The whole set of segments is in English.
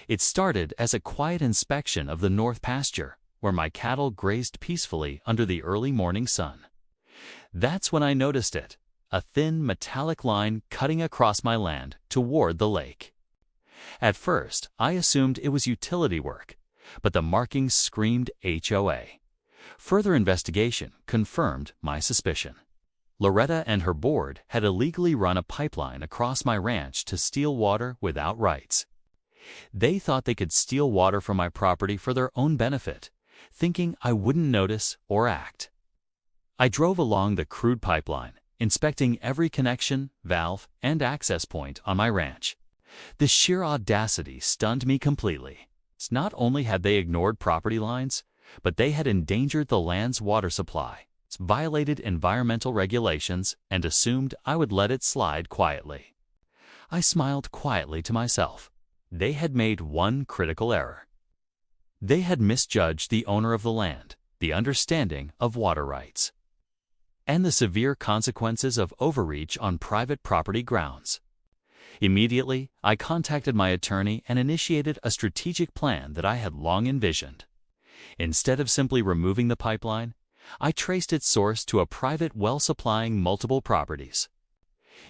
It started as a quiet inspection of the north pasture, where my cattle grazed peacefully under the early morning sun. That's when I noticed it, a thin metallic line cutting across my land toward the lake. At first, I assumed it was utility work, but the markings screamed HOA. Further investigation confirmed my suspicion. Loretta and her board had illegally run a pipeline across my ranch to steal water without rights. They thought they could steal water from my property for their own benefit, thinking I wouldn't notice or act. I drove along the crude pipeline, inspecting every connection, valve, and access point on my ranch. The sheer audacity stunned me completely. Not only had they ignored property lines, but they had endangered the land's water supply, violated environmental regulations, and assumed I would let it slide quietly. I smiled quietly to myself. They had made one critical error. They had misjudged the owner of the land, the understanding of water rights, and the severe consequences of overreach on private property grounds. Immediately, I contacted my attorney and initiated a strategic plan that I had long envisioned. Instead of simply removing the pipeline, I traced its source to a private well supplying multiple properties.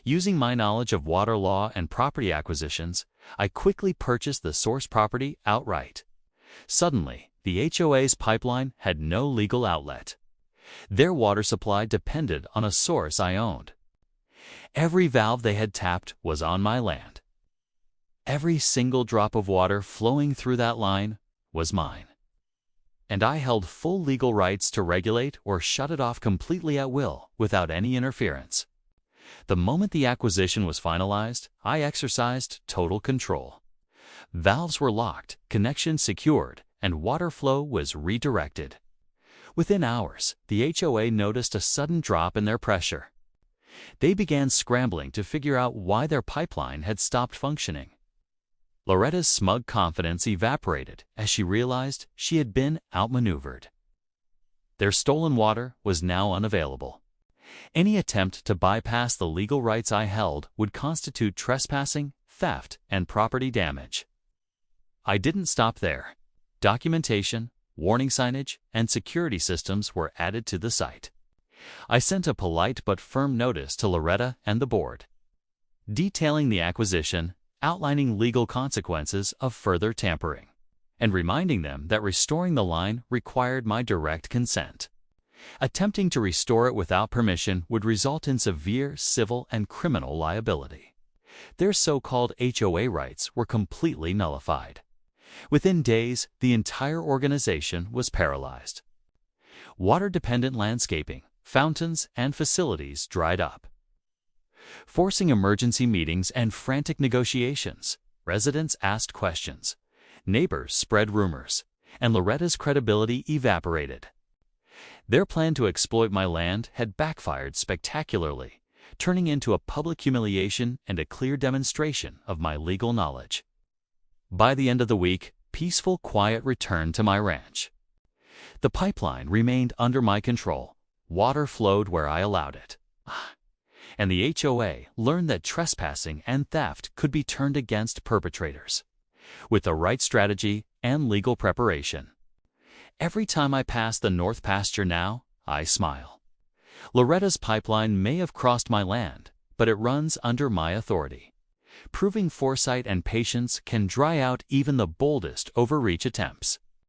Using my knowledge of water law and property acquisitions, I quickly purchased the source property outright. Suddenly, the HOA's pipeline had no legal outlet. Their water supply depended on a source I owned. Every valve they had tapped was on my land. Every single drop of water flowing through that line was mine. And I held full legal rights to regulate or shut it off completely at will without any interference. The moment the acquisition was finalized, I exercised total control. Valves were locked, connections secured, and water flow was redirected. Within hours, the HOA noticed a sudden drop in their pressure. They began scrambling to figure out why their pipeline had stopped functioning. Loretta's smug confidence evaporated as she realized she had been outmaneuvered. Their stolen water was now unavailable. Any attempt to bypass the legal rights I held would constitute trespassing, theft, and property damage. I didn't stop there. Documentation, warning signage, and security systems were added to the site. I sent a polite but firm notice to Loretta and the board, detailing the acquisition, outlining legal consequences of further tampering, and reminding them that restoring the line required my direct consent. Attempting to restore it without permission would result in severe civil and criminal liability. Their so-called HOA rights were completely nullified. Within days, the entire organization was paralyzed. Water-dependent landscaping, fountains, and facilities dried up, forcing emergency meetings and frantic negotiations. Residents asked questions, neighbors spread rumors, and Loretta's credibility evaporated. Their plan to exploit my land had backfired spectacularly, turning into a public humiliation and a clear demonstration of my legal knowledge. By the end of the week, peaceful quiet returned to my ranch. The pipeline remained under my control. Water flowed where I allowed it. And the HOA learned that trespassing and theft could be turned against perpetrators, with the right strategy and legal preparation. Every time I pass the north pasture now, I smile. Loretta's pipeline may have crossed my land, but it runs under my authority, proving foresight and patience can dry out even the boldest overreach attempts.